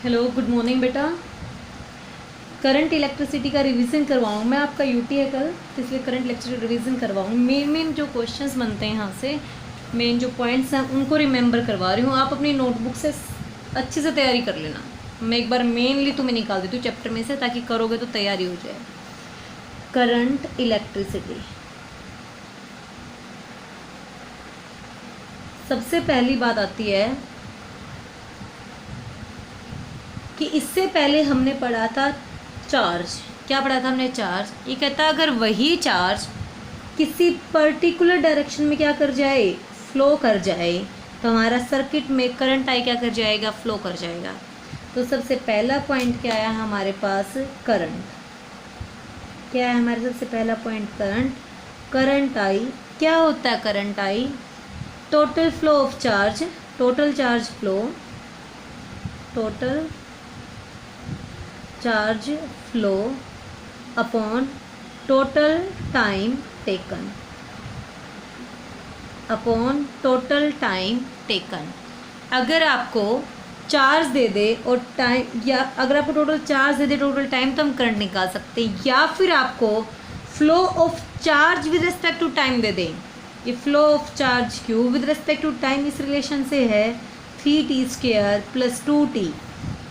Hello, good morning बेटा। Current electricity का revision करवाऊँ मैं, आपका यूटी है कल, तो इसलिए करंट इलेक्ट्रिसिटी रिवीजन करवाऊँ। मेन जो क्वेश्चंस बनते हैं यहाँ से, मेन जो पॉइंट्स हैं उनको रिमेंबर करवा रही हूँ। आप अपनी नोटबुक से अच्छे से तैयारी कर लेना। मैं एक बार मेनली तुम्हें निकाल देती हूँ चैप्टर में से, ताकि करोगे तो तैयारी हो जाए। करंट इलेक्ट्रिसिटी, सबसे पहली बात आती है कि इससे पहले हमने पढ़ा था चार्ज। क्या पढ़ा था हमने? चार्ज। ये कहता है अगर वही चार्ज किसी पर्टिकुलर डायरेक्शन में क्या कर जाए, फ्लो कर जाए, तो हमारा सर्किट में करंट आई क्या कर जाएगा, फ्लो कर जाएगा। तो सबसे पहला पॉइंट क्या आया हमारे पास? करंट। क्या है हमारे सबसे पहला पॉइंट? करंट। करंट आई क्या होता है? Current I total flow of charge, total charge flow, total charge flow upon total time taken, upon total time taken. अगर आपको चार्ज दे दे और टाइम, या अगर आपको टोटल चार्ज दे दे, टोटल टाइम, तो हम करंट निकाल सकते हैं। या फिर आपको flow of charge with respect to time दे दें। ये flow of charge Q with respect to time इस रिलेशन से है 3t² + 2t।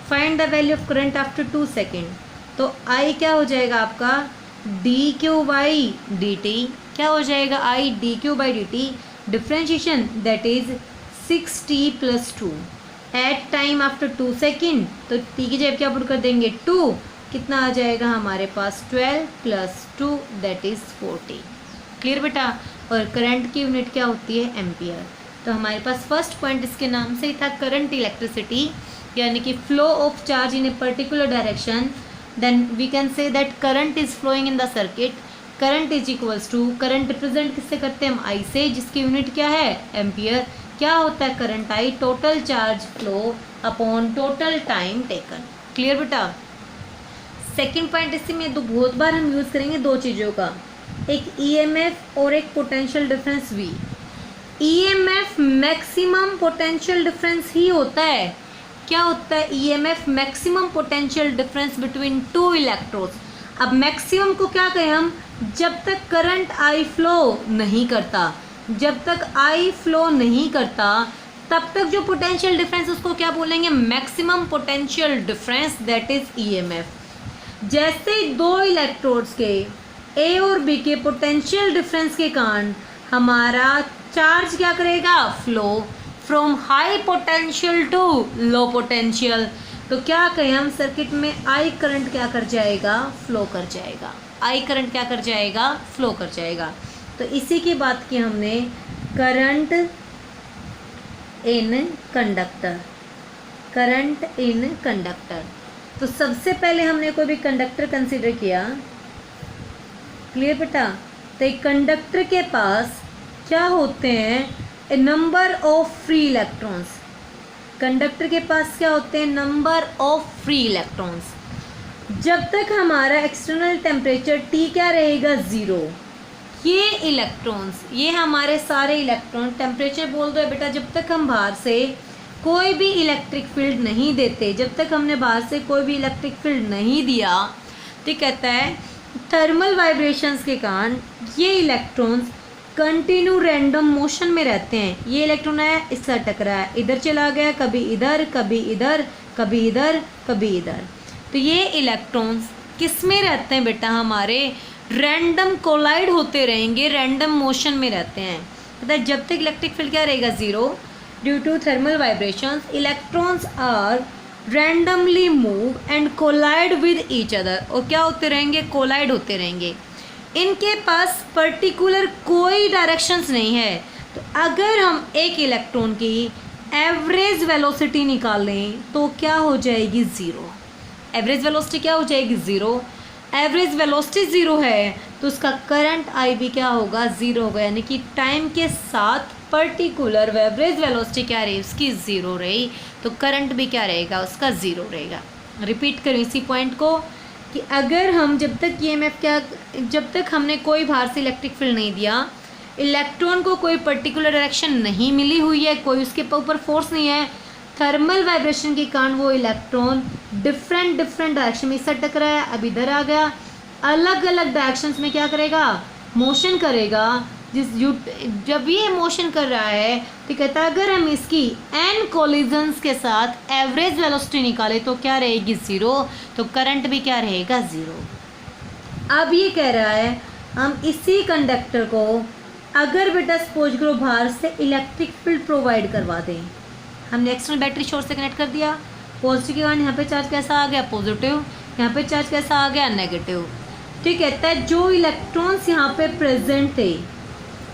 Find the value of current after 2 second. तो आई क्या हो जाएगा आपका? dq/dt। क्या हो जाएगा? I dq/dt। Differentiation that is 6t + 2 at time after 2 second. तो t की जगह क्या पुट कर देंगे? 2। कितना आ जाएगा हमारे पास? 12 + 2 दैट इज 40। क्लियर बेटा? और करंट की यूनिट क्या होती है? एम्पियर। तो हमारे पास फर्स्ट पॉइंट इसके नाम से ही था करंट इलेक्ट्रिसिटी, यानी कि flow of charge in a particular direction. Then we can say that current is flowing in the circuit. Current is equals to, current represent किससे करते हैं हम? आई से, जिसकी यूनिट क्या है? एम्पियर। क्या होता है current I? Total charge flow upon total time taken. Clear बेटा? सेकेंड पॉइंट इसी में बहुत बार हम यूज करेंगे दो चीज़ों का, एक ईएमएफ और एक potential difference V. EMF maximum potential difference ही होता है। क्या होता है? EMF maximum potential difference between two electrodes. अब मैक्सिमम को क्या कहें हम? जब तक करंट आई फ्लो नहीं करता, जब तक आई फ्लो नहीं करता, तब तक जो पोटेंशियल डिफरेंस उसको क्या बोलेंगे? Maximum potential difference, that is EMF. जैसे दो इलेक्ट्रोड्स के ए और बी के पोटेंशियल डिफरेंस के कारण हमारा चार्ज क्या करेगा? Flow from high potential to low potential. तो क्या कहें हम? सर्किट में आई करंट क्या कर जाएगा? फ्लो कर जाएगा। आई करंट क्या कर जाएगा? फ्लो कर जाएगा। तो इसी की बात की हमने current in conductor, current in conductor. तो सबसे पहले हमने कोई भी कंडक्टर कंसीडर किया। क्लियर बेटा? तो एक कंडक्टर के पास क्या होते हैं? A number of free electrons. Conductor के पास क्या होते हैं? Number of free electrons. जब तक हमारा एक्सटर्नल टेम्परेचर T क्या रहेगा? 0, ये इलेक्ट्रॉन्स, ये हमारे सारे इलेक्ट्रॉन, टेम्परेचर बोल दो बेटा, जब तक हम बाहर से कोई भी इलेक्ट्रिक फील्ड नहीं देते, जब तक हमने बाहर से कोई भी इलेक्ट्रिक फील्ड नहीं दिया, तो कहता है थर्मल वाइब्रेशंस के कारण ये इलेक्ट्रॉन्स कंटिन्यू रैंडम मोशन में रहते हैं। ये इलेक्ट्रॉन है, इससे टकरा है, इधर चला गया, कभी इधर, कभी इधर, कभी इधर, कभी इधर। तो ये इलेक्ट्रॉन्स किस में रहते हैं बेटा? हमारे रैंडम कोलाइड होते रहेंगे, रैंडम मोशन में रहते हैं। मतलब जब तक इलेक्ट्रिक फील्ड क्या रहेगा? 0। Due to thermal vibrations electrons are randomly move and collide with each other. और क्या होते रहेंगे? कोलाइड होते रहेंगे। इनके पास पर्टिकुलर कोई डायरेक्शंस नहीं है। तो अगर हम एक इलेक्ट्रॉन की एवरेज वेलोसिटी निकालें तो क्या हो जाएगी? 0। एवरेज वेलोसिटी क्या हो जाएगी? 0। एवरेज वेलोसिटी 0 है तो उसका करंट आई भी क्या होगा? 0 होगा। यानी कि टाइम के साथ पर्टिकुलर एवरेज वेलोसिटी क्या रही? उसकी 0 रही, तो करंट भी क्या रहेगा? उसका 0 रहेगा। रिपीट करें इसी पॉइंट को कि अगर हम जब तक ईएमएफ क्या, जब तक हमने कोई बाहर से इलेक्ट्रिक फील्ड नहीं दिया, इलेक्ट्रॉन को कोई पर्टिकुलर डायरेक्शन नहीं मिली हुई है, कोई उसके ऊपर फोर्स नहीं है, थर्मल वाइब्रेशन के कारण वो इलेक्ट्रॉन डिफरेंट डायरेक्शन में इससे टकराया, अब इधर आ गया, अलग अलग डायरेक्शंस में क्या करेगा, मोशन करेगा। जब ये मोशन कर रहा है तो कहता है अगर हम इसकी n कोलिजन्स के साथ एवरेज वेलोसिटी निकालें तो क्या रहेगी, 0, तो करंट भी क्या रहेगा, 0। अब ये कह रहा है हम इसी कंडक्टर को अगर बेटा सपोज करो बाहर से इलेक्ट्रिक फील्ड प्रोवाइड करवा दें, हमने एक्सटर्नल बैटरी सोर्स से कनेक्ट कर दिया, पॉजिटिव के कारण यहाँ पे चार्ज कैसा आ गया, पॉजिटिव, यहाँ पे चार्ज कैसा आ गया, नेगेटिव। ठीक कहता है जो इलेक्ट्रॉन्स यहाँ पे प्रेजेंट थे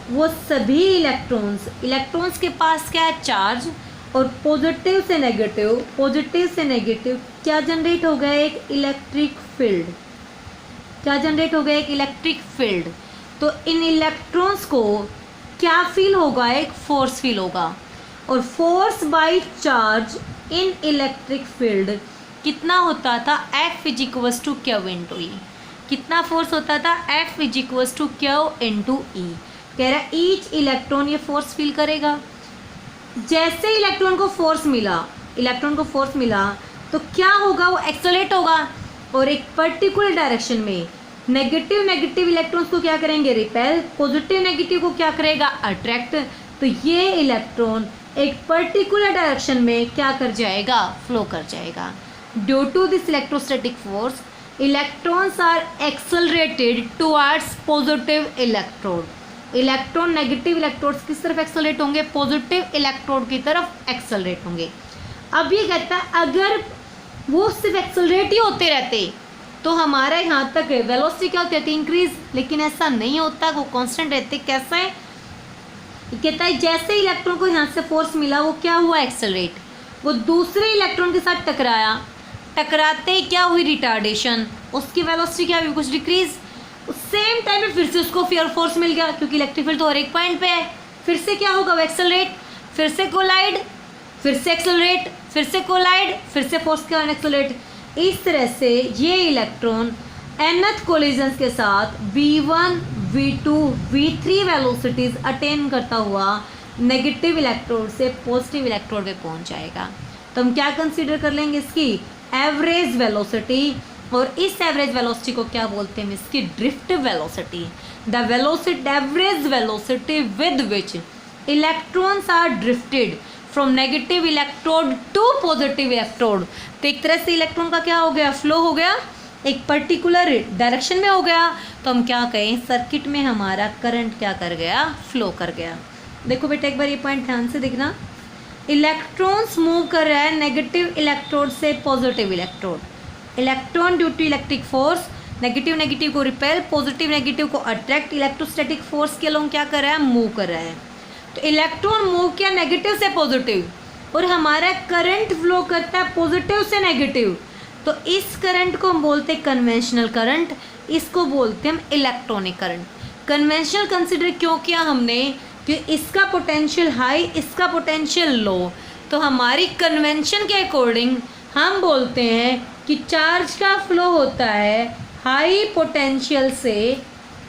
वो सभी इलेक्ट्रॉन्स के पास क्या है, चार्ज, और पॉजिटिव से नेगेटिव क्या जनरेट हो गया, एक इलेक्ट्रिक फील्ड। क्या जनरेट हो गया, एक इलेक्ट्रिक फील्ड। तो इन इलेक्ट्रॉन्स को क्या फील होगा, एक फोर्स फील होगा, और force by charge in electric field कितना होता था, F is equals to Q into E. कितना फोर्स होता था, F is equals to Q into E. कह रहा है ईच इलेक्ट्रॉन ये फोर्स फील करेगा। जैसे इलेक्ट्रॉन को फोर्स मिला तो क्या होगा, वो एक्सेलरेट होगा, और एक पर्टिकुलर डायरेक्शन में नेगेटिव इलेक्ट्रॉन्स को क्या करेंगे, रिपेल, पॉजिटिव नेगेटिव को क्या करेगा, अट्रैक्ट। तो ये इलेक्ट्रॉन एक पर्टिकुलर डायरेक्शन में क्या कर जाएगा, फ्लो कर जाएगा। Due to this electrostatic force electrons are accelerated towards positive electrode. Electron negative electrodes किस तरफ एक्सेलरेट होंगे, पॉजिटिव इलेक्ट्रोड की तरफ एक्सेलरेट होंगे। अब ये कहता है अगर वो सिर्फ एक्सेलरेट ही होते रहते तो हमारा यहाँ तक वेलोसिटी क्या होती है, इंक्रीज, लेकिन ऐसा नहीं होता, वो कांस्टेंट रहते। कैसा है, कहता है जैसे इलेक्ट्रॉन को यहाँ से फोर्स मिला वो क्या हुआ, एक्सेलरेट, वो दूसरे इलेक्ट्रॉन के साथ टकराया, टकराते ही क्या हुई, रिटार्डेशन, उसकी वेलोसिटी क्या हुई, कुछ डिक्रीज। सेम टाइम में फिर से उसको फियर फोर्स मिल गया क्योंकि इलेक्ट्रिक फील्ड तो हर एक पॉइंट पे है, फिर से क्या होगा, वो एक्सेलरेट, फिर से कोलाइड, फिर से एक्सेलरेट, फिर से कोलाइड, फिर से फोर्स के कारण एक्सेलरेट। इस तरह से ये इलेक्ट्रॉन nth कोलिजन्स के साथ v1, v2, v3 velocities attain करता हुआ नेगेटिव इलेक्ट्रोड से पॉजिटिव इलेक्ट्रोड पे पहुंच जाएगा। तो हम क्या कंसीडर कर लेंगे, इसकी एवरेज वेलोसिटी, और इस एवरेज वेलोसिटी को क्या बोलते हैं, इसकी drift velocity. The average velocity with which electrons are drifted from negative electrode to positive electrode. तो एक तरह से इलेक्ट्रॉन का क्या हो गया, फ्लो हो गया, एक पर्टिकुलर डायरेक्शन में हो गया। तो हम क्या कहें, सर्किट में हमारा करंट क्या कर गया, फ्लो कर गया। देखो बेटा एक बार ये पॉइंट ध्यान से देखना, इलेक्ट्रॉन्स मूव कर रहा है नेगेटिव इलेक्ट्रोड से positive electrode. Electron due to electric force negative को रिपेल, पॉजिटिव नेगेटिव को अट्रैक्ट, इलेक्ट्रोस्टैटिक फोर्स के लोग क्या कर रहा है, मूव कर रहा है। तो इलेक्ट्रॉन मूव किया नेगेटिव से पॉजिटिव, और हमारा करंट फ्लो करता है पॉजिटिव से नेगेटिव। तो इस करंट को हम बोलते हैं कन्वेंशनल करंट, इसको बोलते हैं हम इलेक्ट्रॉनिक करंट। कन्वेंशनल कंसिडर क्यों किया हमने, कि इसका पोटेंशियल हाई, इसका पोटेंशियल लो। तो हमारी कन्वेंशन के अकॉर्डिंग हम बोलते हैं कि चार्ज का फ्लो होता है हाई पोटेंशियल से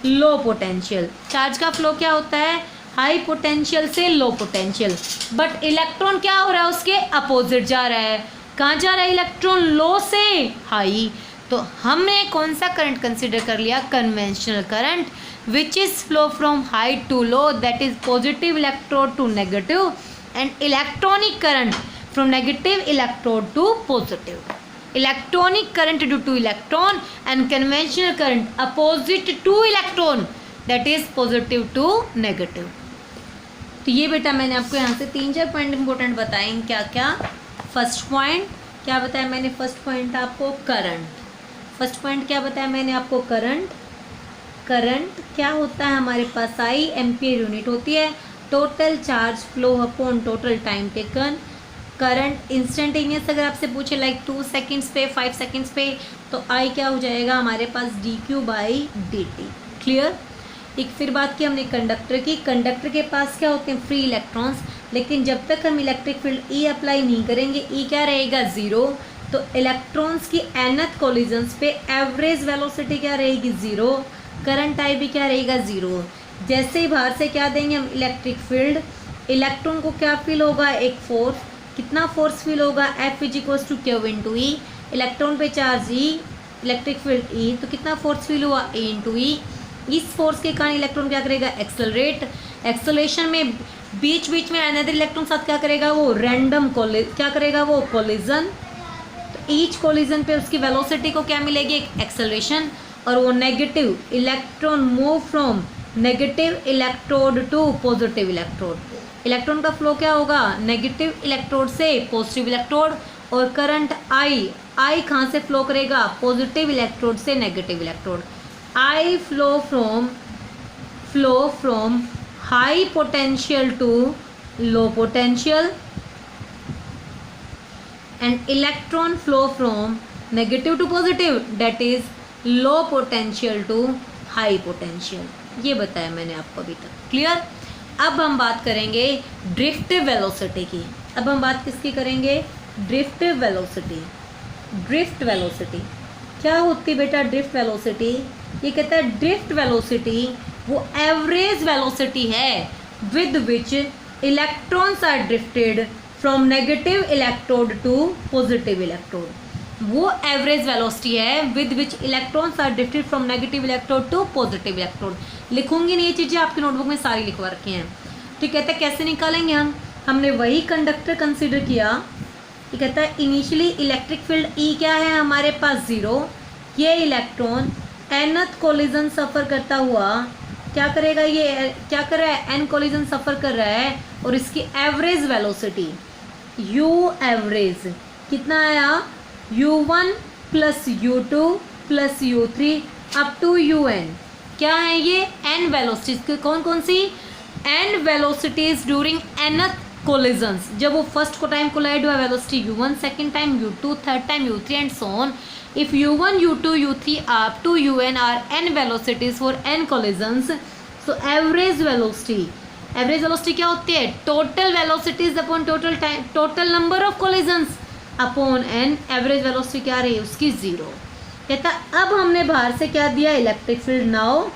लो पोटेंशियल। चार्ज का फ्लो क्या होता है, हाई पोटेंशियल से लो पोटेंशियल। बट इलेक्ट्रॉन क्या हो रहा है, उसके अपोजिट जा रहा है। कहाँ जा रहा है इलेक्ट्रॉन, लो से हाई। तो हमने कौन सा करंट कंसिडर कर लिया, conventional current, which is flow from high to low, that is positive electrode to negative, and electronic current from negative electrode to positive. Electronic current due to electron and conventional current opposite to electron, that is positive to negative. तो ये बेटा मैंने आपको यहाँ से 3-4 point important बताए। क्या क्या, फर्स्ट पॉइंट क्या बताया मैंने, फर्स्ट पॉइंट आपको करंट। फर्स्ट पॉइंट क्या बताया मैंने आपको, करंट। करंट क्या होता है हमारे पास, आई एम्पियर यूनिट होती है, total charge flow upon total time taken. Current instantaneous अगर आपसे पूछे लाइक 2 सेकेंड्स पे, 5 सेकेंड्स पे, तो आई क्या हो जाएगा हमारे पास, dq/dt। क्लियर। एक फिर बात की हमने कंडक्टर की, कंडक्टर के पास क्या होते हैं, फ्री इलेक्ट्रॉन्स, लेकिन जब तक हम इलेक्ट्रिक फील्ड ई अप्लाई नहीं करेंगे, ई क्या रहेगा, 0। तो इलेक्ट्रॉन्स की nth कोलिजन्स पे एवरेज वेलोसिटी क्या रहेगी, 0। करंट आई भी क्या रहेगा, 0। जैसे ही बाहर से क्या देंगे हम, इलेक्ट्रिक फील्ड, इलेक्ट्रॉन को क्या फील होगा, एक फोर्स, कितना फोर्स फील होगा, F is equal to Q into E, electron पे charge E, electric field E, तो कितना फोर्स फील हुआ A इंटू ई। इस फोर्स के कारण इलेक्ट्रॉन क्या करेगा, एक्सेलरेट। एक्सेलरेशन में बीच बीच में अनदर इलेक्ट्रॉन साथ क्या करेगा, वो रैंडम क्या करेगा, वो कोलिजन। तो ईच कोलिजन पे उसकी वेलोसिटी को क्या मिलेगी, एक एक्सेलरेशन। और वो negative electron move from negative electrode to positive electrode. Electron का फ्लो क्या होगा, नेगेटिव इलेक्ट्रोड से पॉजिटिव इलेक्ट्रोड। और करंट आई कहाँ से फ्लो करेगा, पॉजिटिव इलेक्ट्रोड से negative electrode. I flow from high potential to low potential and electron flow from negative to positive, that is low potential to high potential. ये बताया मैंने आपको अभी तक, क्लियर। अब हम बात करेंगे ड्रिफ्ट वेलोसिटी की। अब हम बात किसकी करेंगे, ड्रिफ्ट वेलोसिटी। ड्रिफ्ट वेलोसिटी क्या होती है बेटा, ड्रिफ्ट वेलोसिटी, ये कहता है ड्रिफ्ट वेलोसिटी वो एवरेज वेलोसिटी है with which electrons are drifted from negative electrode to positive electrode. वो एवरेज वेलोसिटी है with which electrons are drifted from negative electrode to positive electrode. लिखूंगी नहीं, ये चीज़ें आपकी नोटबुक में सारी लिखवा रखी हैं। तो कहता है कैसे निकालेंगे हमने वही कंडक्टर कंसिडर किया। ये कहता है इनिशियली इलेक्ट्रिक फील्ड ई क्या है हमारे पास 0। ये इलेक्ट्रॉन nth कोलिजन सफ़र करता हुआ क्या करेगा, ये क्या कर रहा है, n कोलिजन सफ़र कर रहा है। और इसकी एवरेज वेलोसिटी u एवरेज कितना आया, u1 plus u2 plus u3 up to un। क्या है ये, n वेलोसिटीज। कौन कौन सी, n velocities during nth collisions. जब वो फर्स्ट को टाइम कोलाइड हुआ, velocity u1, second time u2, third time u3 and so on. If u1, u2, u3 up to un are n velocities for n collisions, so average velocity क्या होती है, total velocities upon total number of collisions upon n। average velocity क्या रही है उसकी 0। कहता अब हमने बाहर से क्या दिया, electric field. Now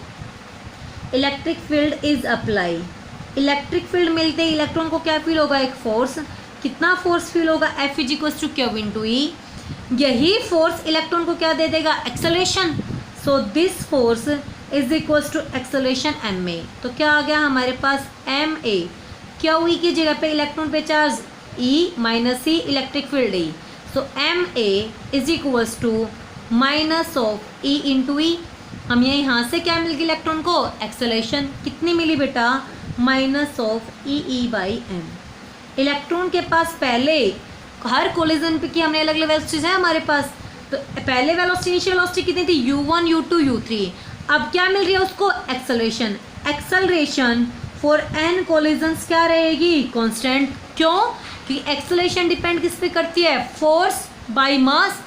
electric field is apply. Electric field मिलते ही इलेक्ट्रॉन को क्या फील होगा, एक फोर्स। कितना फोर्स फील होगा, F is equal to Q into E. यही फोर्स इलेक्ट्रॉन को क्या दे देगा, acceleration. So this force is equal to acceleration ma। तो क्या आ गया हमारे पास, ma। क्यू ई की जगह पे इलेक्ट्रॉन पे charge E minus E, electric field E। So ma is equal to minus of E into E. हम यहाँ से क्या मिल गई इलेक्ट्रॉन को, एक्सेलरेशन। कितनी मिली बेटा, minus of e by m. इलेक्ट्रॉन के पास पहले हर कोलिजन पे की हमने अलग अलग वेलोसिटीज है हमारे पास। तो पहले वेलोसिटी, इनिशियल वेलोसिटी कितनी थी, u1, u2, u3। अब क्या मिल रही है उसको, acceleration. Acceleration for n collisions क्या रहेगी, कांस्टेंट। क्यों, क्योंकि एक्सेलरेशन डिपेंड किस पे करती है, फोर्स बाय मास।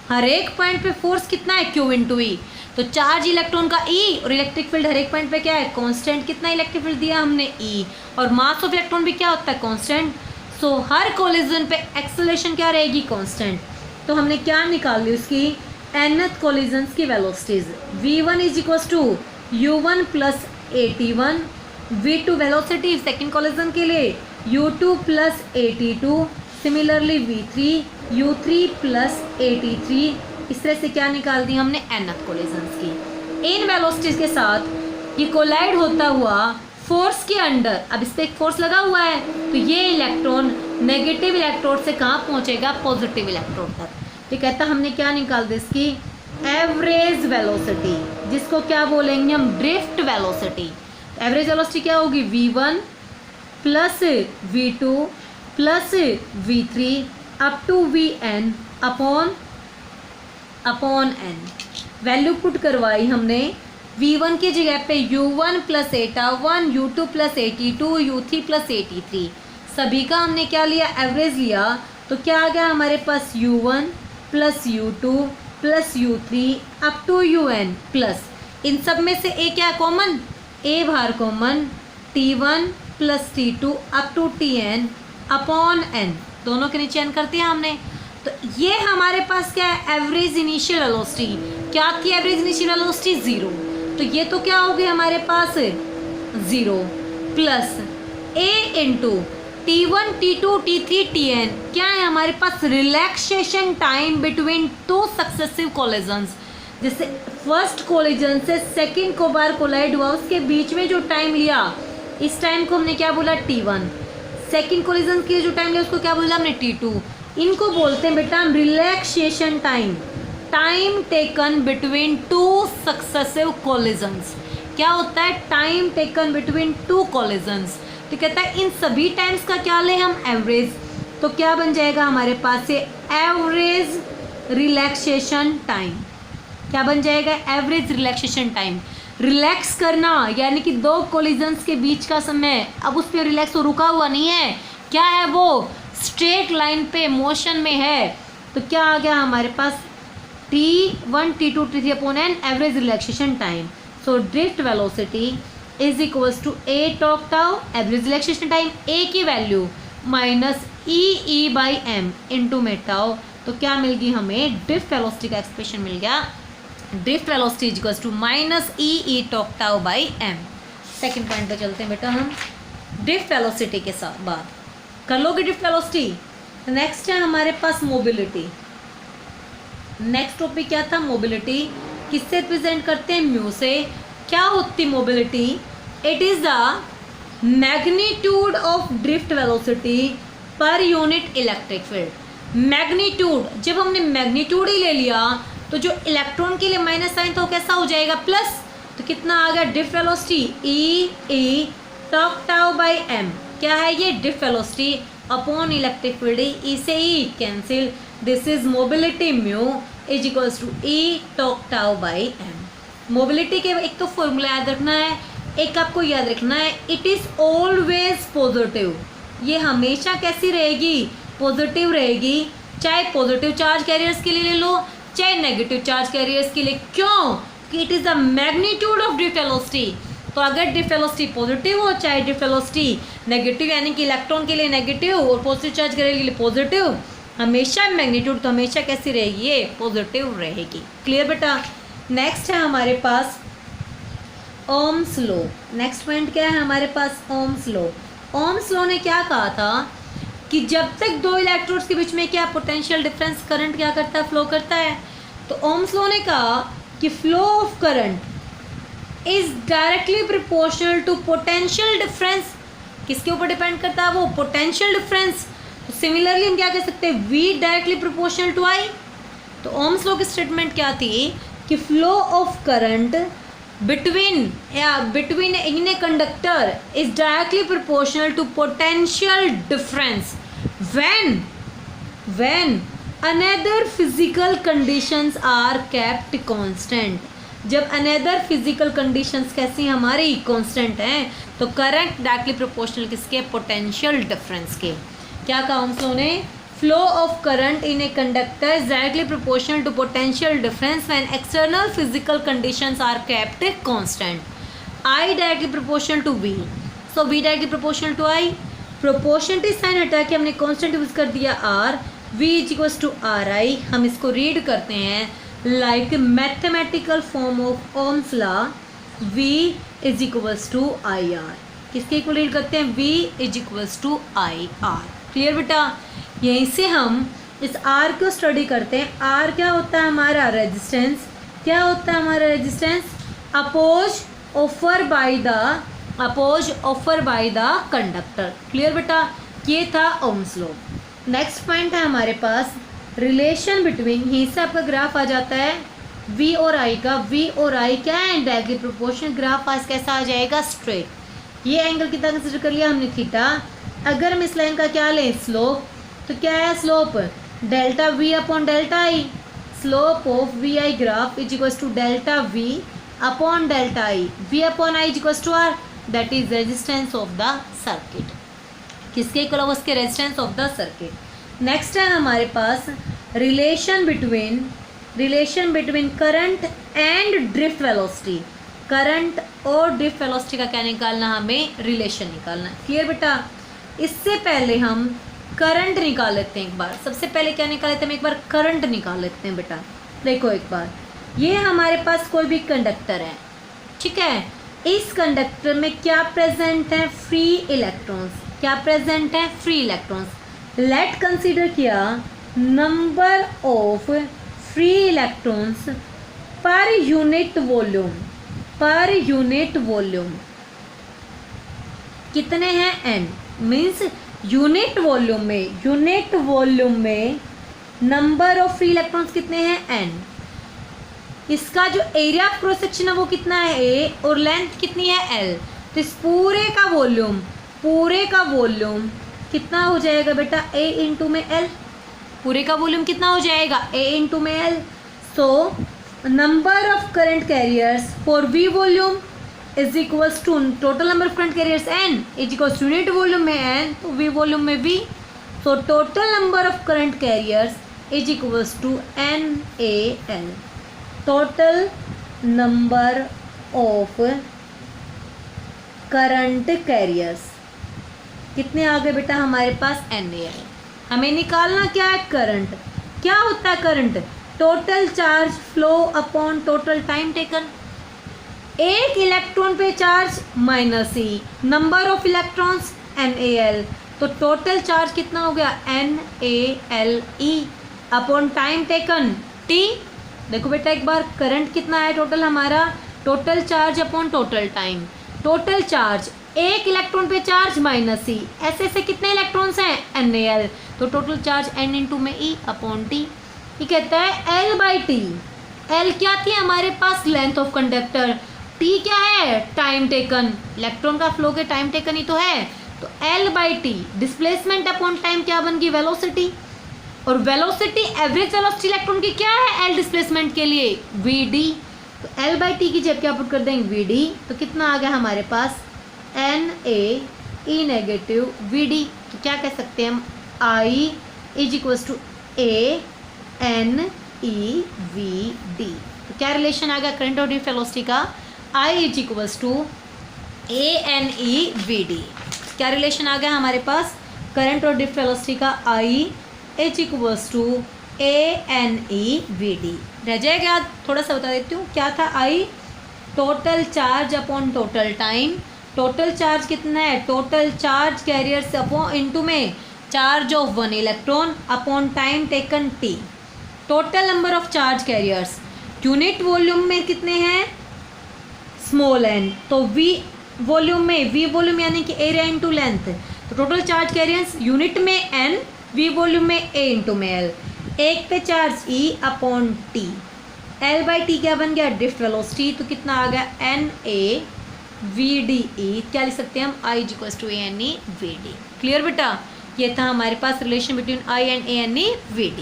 हर एक पॉइंट पे फोर्स कितना है, q इंटू ई। तो चार्ज इलेक्ट्रॉन का E और इलेक्ट्रिक फील्ड हर एक पॉइंट पे क्या है, कांस्टेंट। कितना इलेक्ट्रिक फील्ड दिया हमने, E। और मास ऑफ इलेक्ट्रॉन भी क्या होता है, कांस्टेंट। सो हर कोलिजन पे एक्सेलरेशन क्या रहेगी, कांस्टेंट। तो हमने क्या निकाल ली उसकी, nth कोलिजन्स की velocities. v1 is equal to u1 plus 81, v2 velocity second collision के लिए u2 plus 82, similarly v3 u3 plus 83। इस तरह से क्या निकाल दी हमने, nth कोलिजन्स की। इन वेलोसिटीज के साथ ये कोलाइड होता हुआ फोर्स के अंडर, अब इस पर एक फोर्स लगा हुआ है, तो ये इलेक्ट्रॉन नेगेटिव इलेक्ट्रोड से कहाँ पहुँचेगा, पॉजिटिव इलेक्ट्रोड तक। तो कहता हमने क्या निकाल दी इसकी, एवरेज वेलोसिटी, जिसको क्या बोलेंगे हम, ड्रिफ्ट वेलोसिटी। एवरेज वेलोसिटी क्या होगी, v1 plus v2 plus v3 up to vn upon n। Value put करवाई हमने, v1 की जगह पे u1 plus 81, u2 plus 82, u3 plus 83। सभी का हमने क्या लिया, एवरेज लिया। तो क्या आ गया हमारे पास, u1 plus u2 plus u3 up to un plus, इन सब में से a क्या कॉमन, a बाहर common, t1 plus t2 up to tn upon n। दोनों के नीचे n कर दिया हमने। तो ये हमारे पास क्या है, एवरेज इनिशियल वेलोसिटी। क्या थी एवरेज इनिशियल वेलोसिटी, 0। तो ये तो क्या हो गया हमारे पास, 0 plus a into T1, T2, T3, Tn क्या है हमारे पास? Relaxation time between two successive collisions. जैसे फर्स्ट कोलिजन से सेकंड को बार कोलाइड हुआ, उसके बीच में जो टाइम लिया, इस टाइम को हमने क्या बोला? T1। सेकंड कोलिजन के लिए जो टाइम लिया उसको क्या बोला हमने? T2। इनको बोलते हैं बेटा हम relaxation time, time taken between two successive collisions. क्या होता है? Time taken between two collisions. तो कहता है इन सभी टाइम्स का क्या ले हम? एवरेज। तो क्या बन जाएगा हमारे पास? ये एवरेज रिलैक्सेशन टाइम। क्या बन जाएगा? Average relaxation time. रिलैक्स करना यानी कि दो कोलिजन्स के बीच का समय, अब उस पर रिलैक्स तो रुका हुआ नहीं है, क्या है वो? स्ट्रेट लाइन पे मोशन में है। तो क्या आ गया हमारे पास? T1, T2, T3 upon N average relaxation time. So drift velocity is equals to A टॉक tau average relaxation time, A की वैल्यू minus E by M into में टाउ। तो क्या मिल गई हमें? ड्रिफ्ट वेलोसिटी का एक्सप्रेशन मिल गया। Drift velocity is equals to minus E टॉक tau by M. Second point पे चलते हैं बेटा हम। ड्रिफ्ट वेलोसिटी के साथ बात कर लोगे। ड्रिफ्ट वेलोसिटी नेक्स्ट है हमारे पास मोबिलिटी। नेक्स्ट टॉपिक क्या था? मोबिलिटी। किससे रिप्रेजेंट करते हैं? म्यू से। क्या होती mobility? It is the magnitude of drift velocity per unit electric field. Magnitude, जब हमने मैग्नीट्यूड ही ले लिया तो जो इलेक्ट्रॉन के लिए माइनस साइन था वो कैसा हो जाएगा? प्लस। तो कितना आ गया? ड्रिफ्ट वेलोसिटी ई टॉक टाउ बाई एम। क्या है ये? Drift velocity upon electric field. E से E cancel, this is mobility mu is equals to E टॉक टाउ बाई एम। मोबिलिटी के एक तो फॉर्मूला याद रखना है, एक आपको याद रखना है इट इज ऑलवेज पॉजिटिव। ये हमेशा कैसी रहेगी? पॉजिटिव रहेगी। चाहे पॉजिटिव चार्ज कैरियर्स के लिए ले लो, चाहे नेगेटिव चार्ज कैरियर्स के लिए। क्यों? कि it is the magnitude of drift velocity. तो अगर ड्रिफ्ट वेलोसिटी पॉजिटिव हो, चाहे ड्रिफ्ट वेलोसिटी नेगेटिव यानी कि इलेक्ट्रॉन के लिए नेगेटिव और पॉजिटिव चार्ज कैरियर के लिए पॉजिटिव, हमेशा मैग्नीट्यूड तो हमेशा कैसी रहेगी? ये पॉजिटिव रहेगी। क्लियर बेटा? नेक्स्ट है हमारे पास ओम्स लॉ। नेक्स्ट पॉइंट क्या है हमारे पास? Ohm's law. ओम्स लॉ ने क्या कहा था कि जब तक दो इलेक्ट्रोड्स के बीच में क्या पोटेंशियल डिफरेंस करंट क्या करता है? फ्लो करता है। तो ओम्स लॉ ने कहा कि flow of current is directly proportional to potential difference. किसके ऊपर डिपेंड करता है वो? Potential difference. तो सिमिलरली हम क्या कह सकते हैं? वी डायरेक्टली प्रोपोर्शनल टू आई। तो ओम्स लॉ की स्टेटमेंट क्या थी कि flow of current between in a conductor is directly proportional to potential difference when another physical conditions are kept constant। जब another physical conditions कैसी हमारी constant हैं तो करंट डायरेक्टली प्रोपोर्शनल किसके? पोटेंशियल डिफरेंस के। क्या कहा ओम्स लॉ ने? Flow of current in a conductor is directly proportional to potential difference when external physical conditions are kept constant. I directly proportional to V, so V directly proportional to I. Proportionality sign हटा के हमने constant use कर दिया R, V is equals to R I. हम इसको read करते हैं like mathematical form of Ohm's law, V is equals to I R. किसके इक्वल रीड करते हैं? V is equals to I R. Clear बेटा? यहीं से हम इस R को स्टडी करते हैं। R क्या होता है हमारा? रेजिस्टेंस। क्या होता है हमारा resistance? Oppose offer by the conductor. Clear बेटा? ये था ओम्स लॉ। नेक्स्ट पॉइंट है हमारे पास रिलेशन बिटवीन, यहीं से आपका ग्राफ आ जाता है V और I का। V और I क्या है? Directly proportional. ग्राफ आज कैसा आ जाएगा? स्ट्रेट। ये एंगल कितना कंसिडर कर लिया हमने? थीटा। अगर हम इस लाइन का क्या लें? स्लोप। तो क्या है slope? Delta V upon delta I. Slope of V I graph is equals to delta V upon delta I. V upon I is equals to R, that is resistance of the circuit. किसके equal? उसके resistance of the circuit. Next है हमारे पास relation between current and drift velocity. Current और drift velocity का क्या निकालना? हमें रिलेशन निकालना। क्लियर बेटा? इससे पहले हम करंट निकाल लेते हैं एक बार। सबसे पहले क्या निकाल लेते हैं? हम एक बार करंट निकाल लेते हैं बेटा। देखो एक बार, ये हमारे पास कोई भी कंडक्टर है, ठीक है। इस कंडक्टर में क्या प्रेजेंट है? Free electrons. क्या प्रेजेंट है, फ्री इलेक्ट्रॉन्स। लेट कंसीडर किया number of free electrons per unit volume, per unit volume कितने हैं, n, मीन्स यूनिट वॉल्यूम में नंबर ऑफ फ्री इलेक्ट्रॉन्स कितने हैं, n। इसका जो एरिया ऑफ क्रॉस सेक्शन है वो कितना है, a, और लेंथ कितनी है, l। तो इस पूरे का वॉल्यूम कितना हो जाएगा बेटा, a इंटू में l। पूरे का वॉल्यूम कितना हो जाएगा, a इंटू में l। So number of current carriers for v volume is equals to total number of current carriers n is equals to unit volume में n, तो v वॉल्यूम में v। So total number of current carriers is equals to NaL। Total number of current carriers कितने आ गए बेटा हमारे पास, NaL। हमें निकालना क्या है, करंट। क्या होता है current, total charge flow upon total time taken. एक इलेक्ट्रॉन पे charge -e, number of electrons NaL, तो टोटल चार्ज कितना हो गया, NaLe upon time taken t। देखो बेटा एक बार, करंट कितना है टोटल हमारा, total charge upon total time. Total charge, एक इलेक्ट्रॉन पे चार्ज -e, ऐसे ऐसे कितने इलेक्ट्रॉन्स हैं, NaL, तो टोटल चार्ज n इंटू में e अपॉन t। ये कहता है L बाई टी। L क्या थी हमारे पास, लेंथ ऑफ कंडक्टर। T क्या है, टाइम टेकन, इलेक्ट्रॉन का फ्लो के टाइम टेकन ही तो है। तो L by T displacement upon time क्या बन गई, वेलोसिटी। और वेलोसिटी, एवरेज वेलोसिटी इलेक्ट्रॉन की क्या है, L डिस्प्लेसमेंट के लिए Vd। तो L बाई टी की जब क्या पुट कर देंगे, Vd, तो कितना आ गया हमारे पास, Na नेगेटिव Vd। तो क्या कह सकते हैं हम, I is equals to ANeVd। तो क्या रिलेशन आ गया करंट और वेलोसिटी का, I is equals to ANeVd। क्या रिलेशन आ गया हमारे पास करंट और वेलोसिटी का, I is equals to ANeVd। रह जाएगा, थोड़ा सा बता देती हूँ क्या था, I total charge upon total time. Total charge कितना है, total charge carriers upon into में charge of one electron upon time taken t। Total number of charge carriers unit volume में कितने हैं, स्मॉल n, तो v वॉल्यूम यानी कि area into length. तो टोटल चार्ज कैरियर्स यूनिट में n, v volume में a इंटू में l। एक पे charge e upon t। L by T क्या बन गया, ड्रिफ्ट वेलोसिटी, तो कितना आ गया, NaVdE। क्या लिख सकते हैं हम, I is equals to ANeVd। Clear बेटा, ये था हमारे पास relation between I and ANeVd।